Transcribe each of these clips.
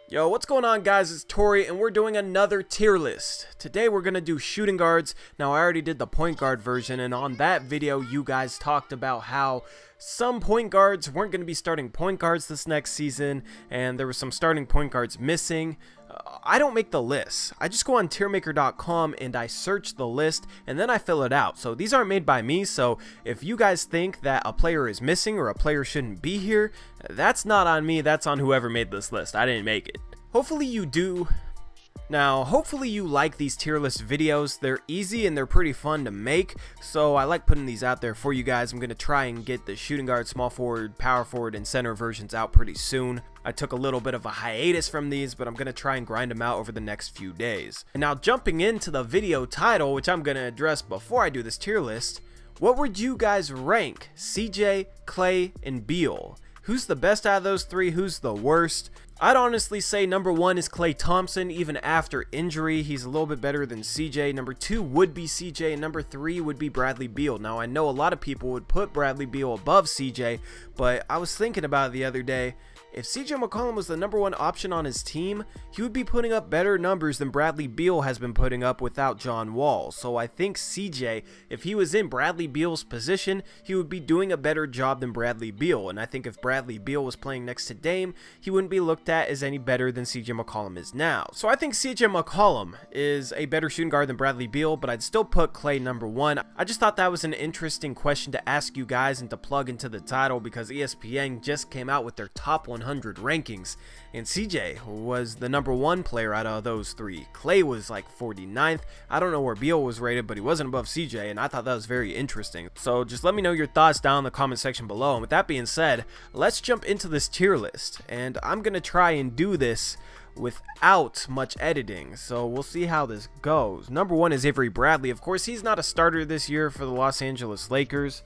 Yo, what's going on, guys? It's Tori, and we're doing another tier list. Today we're gonna do shooting guards. Now, I already did the point guard version, and on that video you guys talked about how some point guards weren't gonna be starting point guards this next season, and there were some starting point guards missing. I don't make the list. I just go on tiermaker.com and I search the list and then I fill it out. So these aren't made by me, so if you guys think that a player is missing or a player shouldn't be here, that's not on me, that's on whoever made this list. I didn't make it. Hopefully you do. Now, hopefully you like these tier list videos. They're easy and they're pretty fun to make, so I like putting these out there for you guys. I'm going to try and get the shooting guard, small forward, power forward, and center versions out pretty soon. I took a little bit of a hiatus from these, but I'm going to try and grind them out over the next few days. And now jumping into the video title, which I'm going to address before I do this tier list, what would you guys rank CJ, Klay, and Beal? Who's the best out of those three? Who's the worst? I'd honestly say number 1 is Klay Thompson. Even after injury, he's a little bit better than CJ. Number 2 would be CJ, and number 3 would be Bradley Beal. Now, I know a lot of people would put Bradley Beal above CJ, but I was thinking about it the other day. If CJ McCollum was the number 1 option on his team, he would be putting up better numbers than Bradley Beal has been putting up without John Wall. So I think CJ, if he was in Bradley Beal's position, he would be doing a better job than Bradley Beal. And I think if Bradley Beal was playing next to Dame, he wouldn't be looked at as any better than CJ McCollum is now. So I think CJ McCollum is a better shooting guard than Bradley Beal, but I'd still put Klay number 1. I just thought that was an interesting question to ask you guys and to plug into the title because ESPN just came out with their top 100 rankings, and CJ was the number 1 player out of those 3. Klay was like 49th. I don't know where Beal was rated, but he wasn't above CJ, and I thought that was very interesting. So just let me know your thoughts down in the comment section below. And with that being said, let's jump into this tier list, and I'm gonna try and do this without much editing, so we'll see how this goes. Number 1 is Avery Bradley. Of course, he's not a starter this year for the Los Angeles Lakers.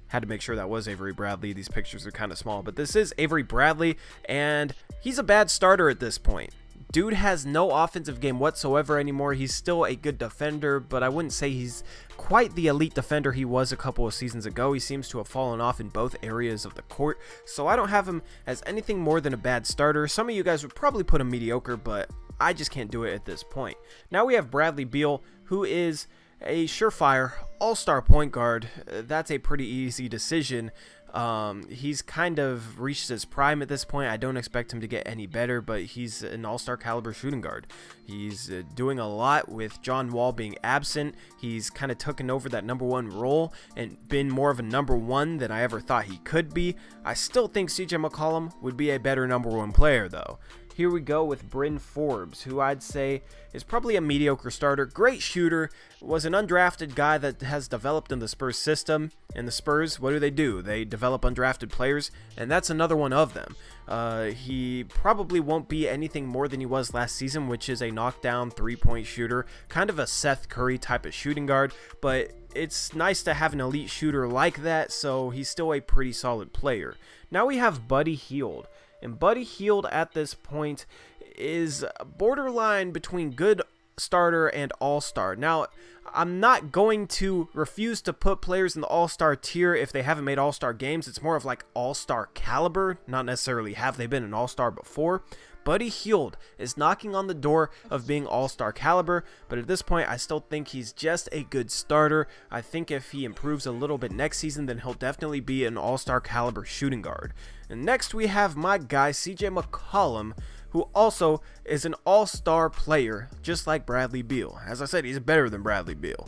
Had to make sure that was Avery Bradley. These pictures are kind of small, but this is Avery Bradley, and he's a bad starter at this point. Dude has no offensive game whatsoever anymore. He's still a good defender, but I wouldn't say he's quite the elite defender he was a couple of seasons ago. He seems to have fallen off in both areas of the court, so I don't have him as anything more than a bad starter. Some of you guys would probably put him mediocre, but I just can't do it at this point. Now we have Bradley Beal, who is a surefire all-star point guard. That's a pretty easy decision. He's kind of reached his prime at this point. I don't expect him to get any better, but he's an all-star caliber shooting guard. He's doing a lot with John Wall being absent. He's kind of taken over that number 1 role and been more of a number 1 than I ever thought he could be. I still think CJ McCollum would be a better number 1 player though. Here we go with Bryn Forbes, who I'd say is probably a mediocre starter. Great shooter, was an undrafted guy that has developed in the Spurs system. And the Spurs, what do? They develop undrafted players, and that's another one of them. He probably won't be anything more than he was last season, which is a knockdown 3-point shooter, kind of a Seth Curry type of shooting guard, but it's nice to have an elite shooter like that, so he's still a pretty solid player. Now we have Buddy Hield. And Buddy Hield at this point is borderline between good starter and all-star. Now, I'm not going to refuse to put players in the all-star tier if they haven't made all-star games. It's more of like all-star caliber, not necessarily have they been an all-star before. Buddy Hield is knocking on the door of being all-star caliber, but at this point I still think he's just a good starter. I think if he improves a little bit next season, then he'll definitely be an all-star caliber shooting guard. And next we have my guy CJ McCollum, who also is an all-star player just like Bradley Beal. As I said, he's better than Bradley Beal.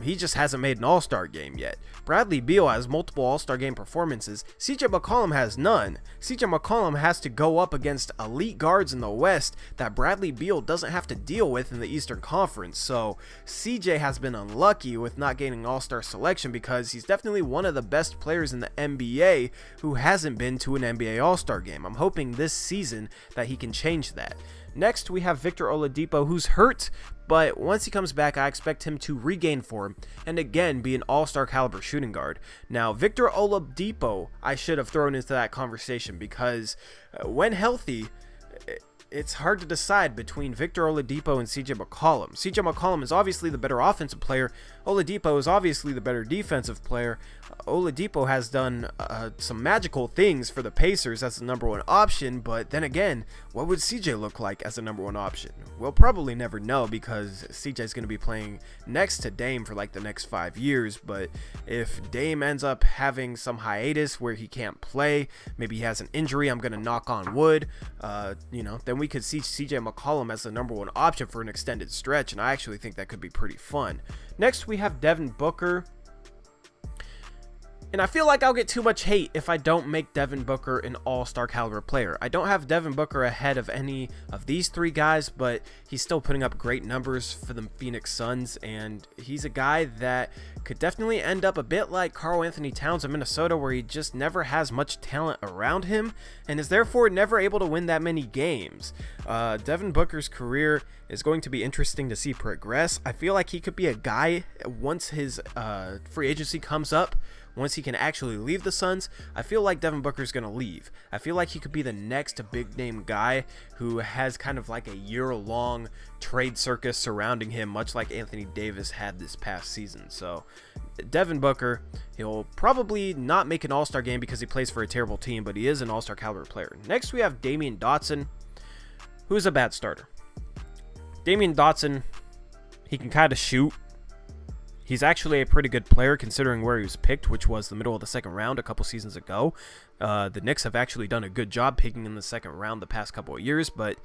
He just hasn't made an all-star game yet. Bradley Beal has multiple all-star game performances. CJ McCollum has none. CJ McCollum has to go up against elite guards in the West that Bradley Beal doesn't have to deal with in the Eastern Conference. So CJ has been unlucky with not gaining all-star selection because he's definitely one of the best players in the NBA who hasn't been to an NBA all-star game. I'm hoping this season that he can change that. Next, we have Victor Oladipo, who's hurt, but once he comes back, I expect him to regain form and again be an all-star caliber shooting guard. Now, Victor Oladipo, I should have thrown into that conversation because when healthy, it's hard to decide between Victor Oladipo and CJ McCollum. CJ McCollum is obviously the better offensive player. Oladipo is obviously the better defensive player. Oladipo has done some magical things for the Pacers as the number one option, but then again, what would CJ look like as the number one option? We'll probably never know because CJ is going to be playing next to Dame for like the next 5 years, but if Dame ends up having some hiatus where he can't play, maybe he has an injury, I'm going to knock on wood, then we could see CJ McCollum as the number one option for an extended stretch, and I actually think that could be pretty fun. Next, we have Devin Booker. And I feel like I'll get too much hate if I don't make Devin Booker an all-star caliber player. I don't have Devin Booker ahead of any of these three guys, but he's still putting up great numbers for the Phoenix Suns, and he's a guy that could definitely end up a bit like Karl-Anthony Towns in Minnesota, where he just never has much talent around him and is therefore never able to win that many games. Devin Booker's career is going to be interesting to see progress. I feel like he could be a guy once his free agency comes up. Once he can actually leave the Suns, I feel like Devin Booker's going to leave. I feel like he could be the next big name guy who has kind of like a year-long trade circus surrounding him, much like Anthony Davis had this past season. So Devin Booker, he'll probably not make an all-star game because he plays for a terrible team, but he is an all-star caliber player. Next, we have Damian Dotson, who's a bad starter. Damian Dotson, he can kind of shoot. He's actually a pretty good player considering where he was picked, which was the middle of the second round a couple seasons ago. The Knicks have actually done a good job picking in the second round the past couple of years, but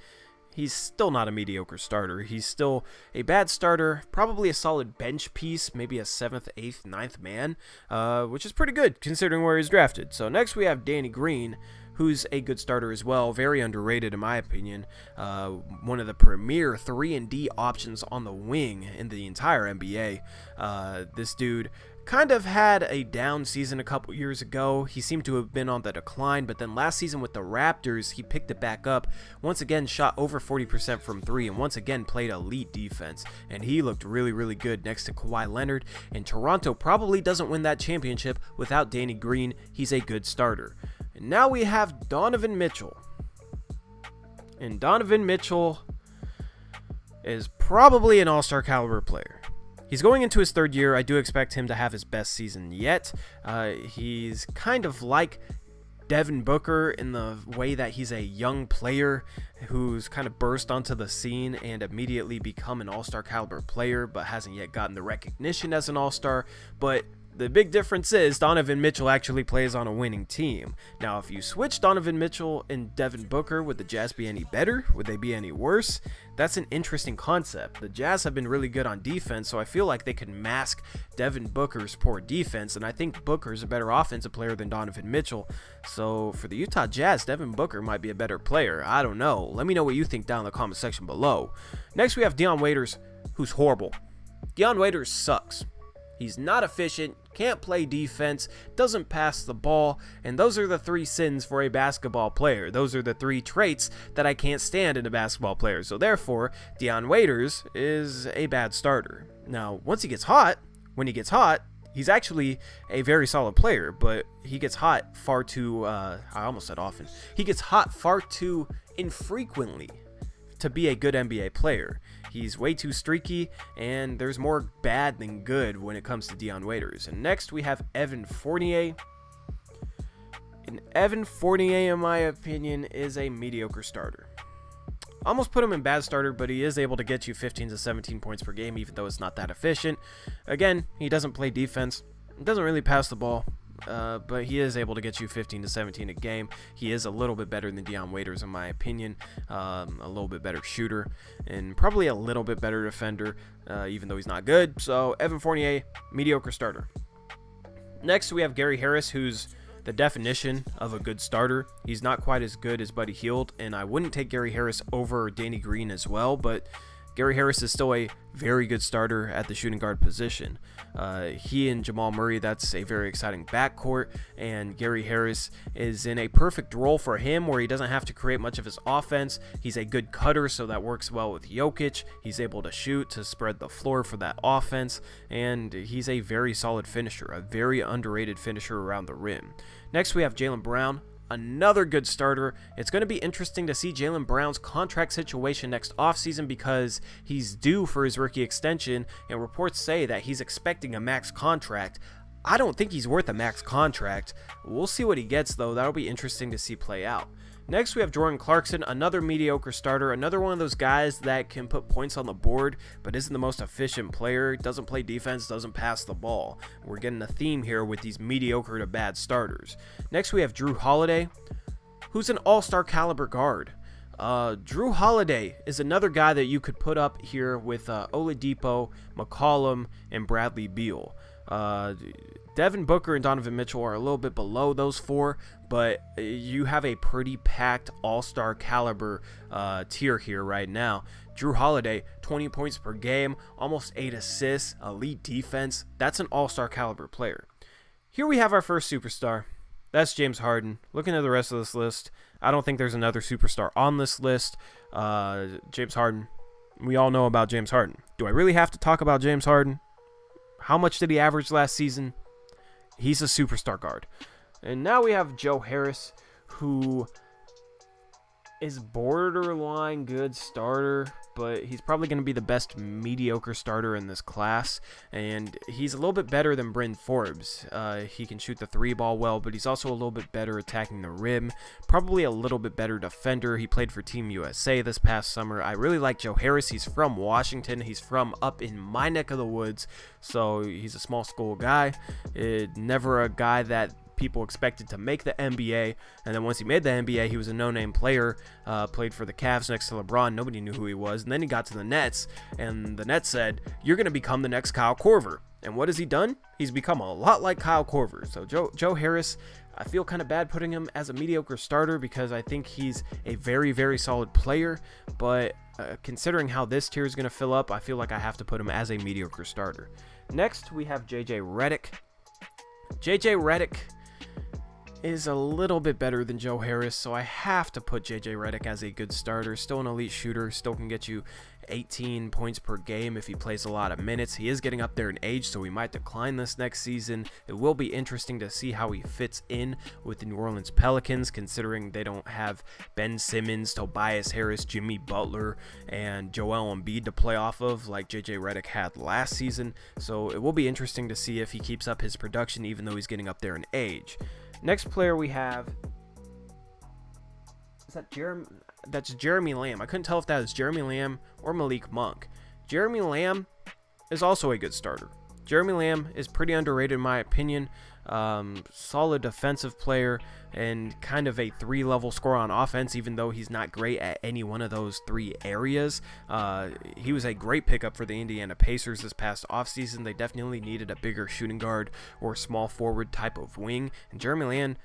he's still not a mediocre starter. He's still a bad starter, probably a solid bench piece, maybe a 7th, 8th, 9th man, which is pretty good considering where he's drafted. So next we have Danny Green, who's a good starter as well, very underrated in my opinion. One of the premier 3-and-D options on the wing in the entire NBA. This dude kind of had a down season a couple years ago. He seemed to have been on the decline, but then last season with the Raptors, he picked it back up. Once again, shot over 40% from 3, and once again played elite defense. And he looked really, really good next to Kawhi Leonard. And Toronto probably doesn't win that championship without Danny Green. He's a good starter. And now we have Donovan Mitchell. And Donovan Mitchell is probably an all-star caliber player. He's going into his 3rd year. I do expect him to have his best season yet. He's kind of like Devin Booker in the way that he's a young player who's kind of burst onto the scene and immediately become an all-star caliber player, but hasn't yet gotten the recognition as an all-star. But the big difference is Donovan Mitchell actually plays on a winning team. Now, if you switch Donovan Mitchell and Devin Booker, would the Jazz be any better? Would they be any worse? That's an interesting concept. The Jazz have been really good on defense, so I feel like they could mask Devin Booker's poor defense, and I think Booker's a better offensive player than Donovan Mitchell. So for the Utah Jazz, Devin Booker might be a better player. I don't know. Let me know what you think down in the comment section below. Next, we have Dion Waiters, who's horrible. Dion Waiters sucks. He's not efficient, can't play defense, doesn't pass the ball, and those are the 3 sins for a basketball player. Those are the 3 traits that I can't stand in a basketball player. So therefore, Dion Waiters is a bad starter. Now, once he gets hot, when he gets hot, he's actually a very solid player, but he gets hot far too, I almost said often. He gets hot far too infrequently to be a good NBA player. He's way too streaky, and there's more bad than good when it comes to Dion Waiters. And next we have Evan Fournier. And Evan Fournier, in my opinion, is a mediocre starter. Almost put him in bad starter, but he is able to get you 15 to 17 points per game, even though it's not that efficient. Again, he doesn't play defense, doesn't really pass the ball. But he is able to get you 15 to 17 a game. He is a little bit better than Dion Waiters, in my opinion. A little bit better shooter and probably a little bit better defender, even though he's not good. So Evan Fournier, mediocre starter. Next, we have Gary Harris, who's the definition of a good starter. He's not quite as good as Buddy Hield, and I wouldn't take Gary Harris over Danny Green as well, but Gary Harris is still a very good starter at the shooting guard position. He and Jamal Murray, that's a very exciting backcourt, and Gary Harris is in a perfect role for him where he doesn't have to create much of his offense. He's a good cutter, so that works well with Jokic. He's able to shoot to spread the floor for that offense, and he's a very solid finisher, a very underrated finisher around the rim. Next, we have Jaylen Brown. another good starter. It's going to be interesting to see Jaylen Brown's contract situation next offseason because he's due for his rookie extension, and reports say that he's expecting a max contract. I don't think he's worth a max contract. We'll see what he gets, though. That'll be interesting to see play out. Next, we have Jordan Clarkson, another mediocre starter, another one of those guys that can put points on the board, but isn't the most efficient player, doesn't play defense, doesn't pass the ball. We're getting a theme here with these mediocre to bad starters. Next, we have Jrue Holiday, who's an all-star caliber guard. Jrue Holiday is another guy that you could put up here with Oladipo, McCollum, and Bradley Beal. Devin Booker and Donovan Mitchell are a little bit below those four, but you have a pretty packed all-star caliber tier here right now. Jrue Holiday, 20 points per game, almost 8 assists, elite defense. That's an all-star caliber player. Here we have our first superstar. That's James Harden. Looking at the rest of this list, I don't think there's another superstar on this list. James Harden. We all know about James Harden. Do I really have to talk about James Harden? How much did he average last season? He's a superstar guard. And now we have Joe Harris, who is borderline good starter, but he's probably going to be the best mediocre starter in this class. And he's a little bit better than Bryn Forbes. He can shoot the three ball well, but he's also a little bit better attacking the rim. Probably a little bit better defender. He played for Team USA this past summer. I really like Joe Harris. He's from Washington. He's from up in my neck of the woods. So he's a small school guy. Never a guy that people expected to make the NBA, and then once he made the NBA, he was a no-name player, played for the Cavs next to LeBron. Nobody knew who he was, and then he got to the Nets, and the Nets said, you're going to become the next Kyle Korver. And what has he done? He's become a lot like Kyle Korver. So Joe Harris, I feel kind of bad putting him as a mediocre starter because I think he's a very, very solid player, but considering how this tier is going to fill up, I feel like I have to put him as a mediocre starter. Next, we have JJ Redick. JJ Redick is a little bit better than Joe Harris, so I have to put JJ Redick as a good starter. Still an elite shooter, still can get you 18 points per game if he plays a lot of minutes. He is getting up there in age, so he might decline this next season. It will be interesting to see how he fits in with the New Orleans Pelicans, considering they don't have Ben Simmons, Tobias Harris, Jimmy Butler, and Joel Embiid to play off of like JJ Redick had last season. So it will be interesting to see if he keeps up his production even though he's getting up there in age. Next player we have, is that that's Jeremy Lamb. I couldn't tell if that is Jeremy Lamb or Malik Monk. Jeremy Lamb is also a good starter. Jeremy Lamb is pretty underrated in my opinion. Solid defensive player and kind of a 3-level scorer on offense, even though he's not great at any one of those 3 areas. He was a great pickup for the Indiana Pacers this past offseason. They definitely needed a bigger shooting guard or small forward type of wing. And Jeremy Lamb.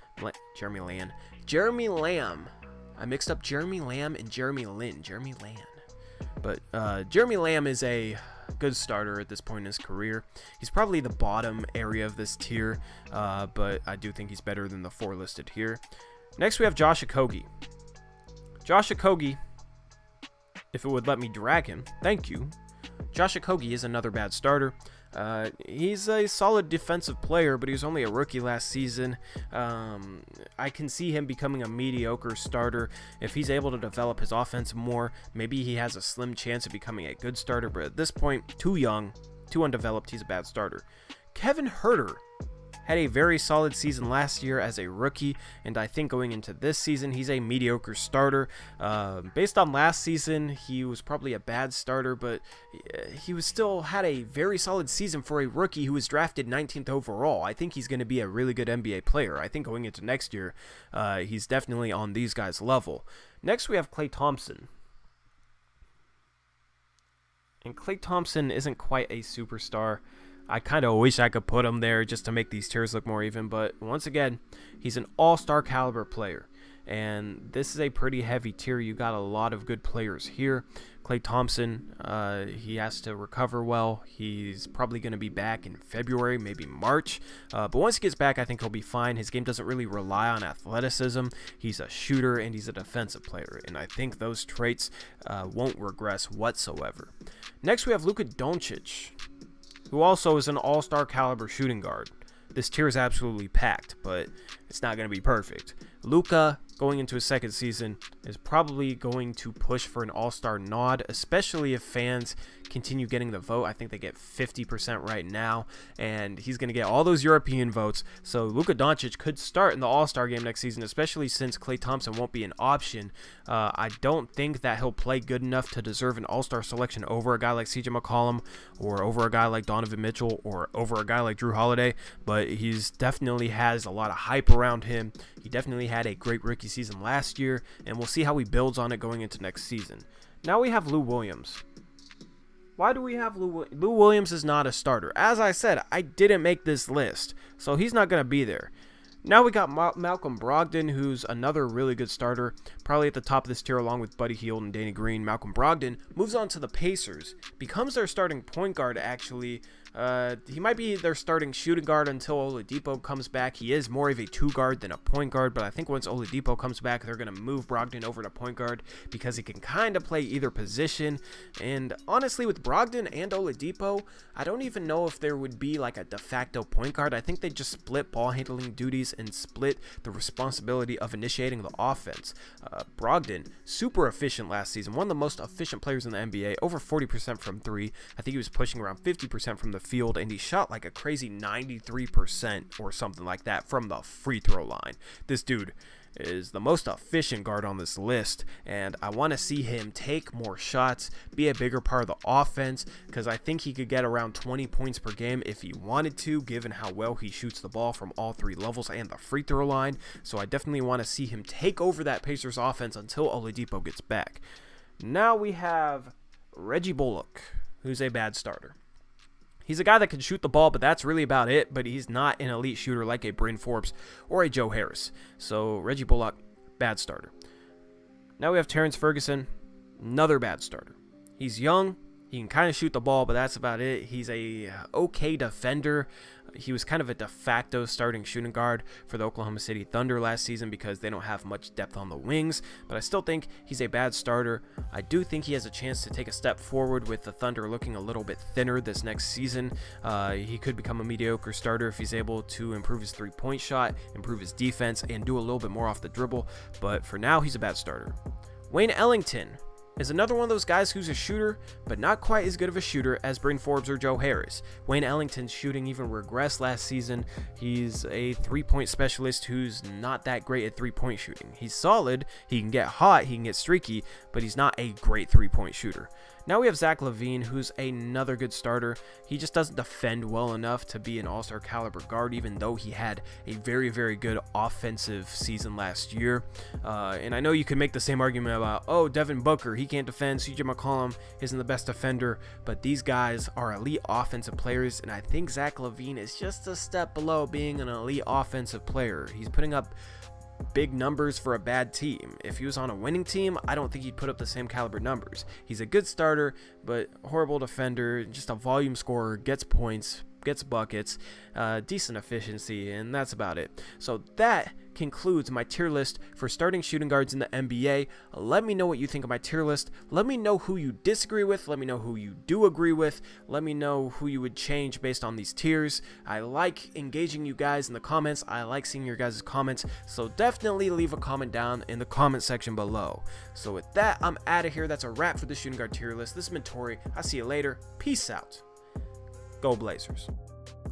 I mixed up Jeremy Lamb and Jeremy Lin. Jeremy Lamb. But Jeremy Lamb is a good starter at this point in his career. He's probably the bottom area of this tier, but I do think he's better than the 4 listed here. Next, we have Josh Okogie. Josh Okogie, if it would let me drag him, thank you. Josh Okogie is another bad starter. He's a solid defensive player, but he was only a rookie last season. I can see him becoming a mediocre starter. If he's able to develop his offense more, maybe he has a slim chance of becoming a good starter, but at this point, too young, too undeveloped, he's a bad starter. Kevin Huerter had a very solid season last year as a rookie, and I think going into this season, he's a mediocre starter. Based on last season, he was probably a bad starter, but he was still had a very solid season for a rookie who was drafted 19th overall. I think he's going to be a really good NBA player. I think going into next year, he's definitely on these guys' level. Next, we have Klay Thompson. And Klay Thompson isn't quite a superstar. I kind of wish I could put him there just to make these tiers look more even, but once again, he's an all-star caliber player, and this is a pretty heavy tier. You got a lot of good players here. Klay Thompson, he has to recover well. He's probably going to be back in February, maybe March, but once he gets back, I think he'll be fine. His game doesn't really rely on athleticism. He's a shooter, and he's a defensive player, and I think those traits won't regress whatsoever. Next, we have Luka Doncic, who also is an all-star caliber shooting guard. This tier is absolutely packed, but it's not going to be perfect. Luka, going into his second season, is probably going to push for an all-star nod, especially if fans continue getting the vote. I think they get 50% right now, and he's going to get all those European votes. So Luka Doncic could start in the all-star game next season, especially since Klay Thompson won't be an option. I don't think that he'll play good enough to deserve an all-star selection over a guy like CJ McCollum, or over a guy like Donovan Mitchell, or over a guy like Drew Holiday, but he's definitely has a lot of hype around him. He definitely had a great rookie season last year, and we'll see how he builds on it going into next season. Now we have Lou Williams. Why do we have Lou Williams? Lou Williams is not a starter. As I said, I didn't make this list, so he's not going to be there. Now we got Malcolm Brogdon, who's another really good starter, probably at the top of this tier along with Buddy Hield and Danny Green. Malcolm Brogdon moves on to the Pacers, becomes their starting point guard actually. He might be their starting shooting guard until Oladipo comes back. He is more of a two guard than a point guard, but I think once Oladipo comes back, they're going to move Brogdon over to point guard because he can kind of play either position. And honestly, with Brogdon and Oladipo, I don't even know if there would be like a de facto point guard. I think they just split ball handling duties and split the responsibility of initiating the offense. Brogdon, super efficient last season, one of the most efficient players in the NBA, over 40% from three. I think he was pushing around 50% from the field, and he shot like a crazy 93% or something like that from the free throw line. This dude is the most efficient guard on this list, and I want to see him take more shots, be a bigger part of the offense, because I think he could get around 20 points per game if he wanted to, given how well he shoots the ball from all three levels and the free throw line. So I definitely want to see him take over that Pacers offense until Oladipo gets back. Now we have Reggie Bullock, who's a bad starter. He's a guy that can shoot the ball, but that's really about it. But he's not an elite shooter like a Bryn Forbes or a Joe Harris. So Reggie Bullock, bad starter. Now we have Terrence Ferguson, another bad starter. He's young. He can kind of shoot the ball, but that's about it. He's a okay defender. He was kind of a de facto starting shooting guard for the Oklahoma City Thunder last season because they don't have much depth on the wings, but I still think he's a bad starter. I do think he has a chance to take a step forward with the Thunder looking a little bit thinner this next season. He could become a mediocre starter if he's able to improve his three-point shot, improve his defense, and do a little bit more off the dribble, but for now, he's a bad starter. Wayne Ellington is another one of those guys who's a shooter, but not quite as good of a shooter as Bryn Forbes or Joe Harris. Wayne Ellington's shooting even regressed last season. He's a three-point specialist who's not that great at three-point shooting. He's solid, he can get hot, he can get streaky, but he's not a great three-point shooter. Now we have Zach LaVine, who's another good starter. He just doesn't defend well enough to be an all-star caliber guard, even though he had a very, very good offensive season last year. And I know you can make the same argument about, oh, Devin Booker, he can't defend. CJ McCollum isn't the best defender. But these guys are elite offensive players, and I think Zach LaVine is just a step below being an elite offensive player. He's putting up big numbers for a bad team. If he was on a winning team, I don't think he'd put up the same caliber numbers. He's a good starter, but horrible defender, just a volume scorer, gets points, gets buckets, decent efficiency, and that's about it. So that concludes my tier list for starting shooting guards in the NBA. Let me know what you think of my tier list. Let me know who you disagree with. Let me know who you do agree with. Let me know who you would change based on these tiers. I like engaging you guys in the comments. I like seeing your guys' comments. So definitely leave a comment down in the comment section below. So with that, I'm out of here. That's a wrap for the shooting guard tier list. This has been Tori. I'll see you later. Peace out. Go Blazers.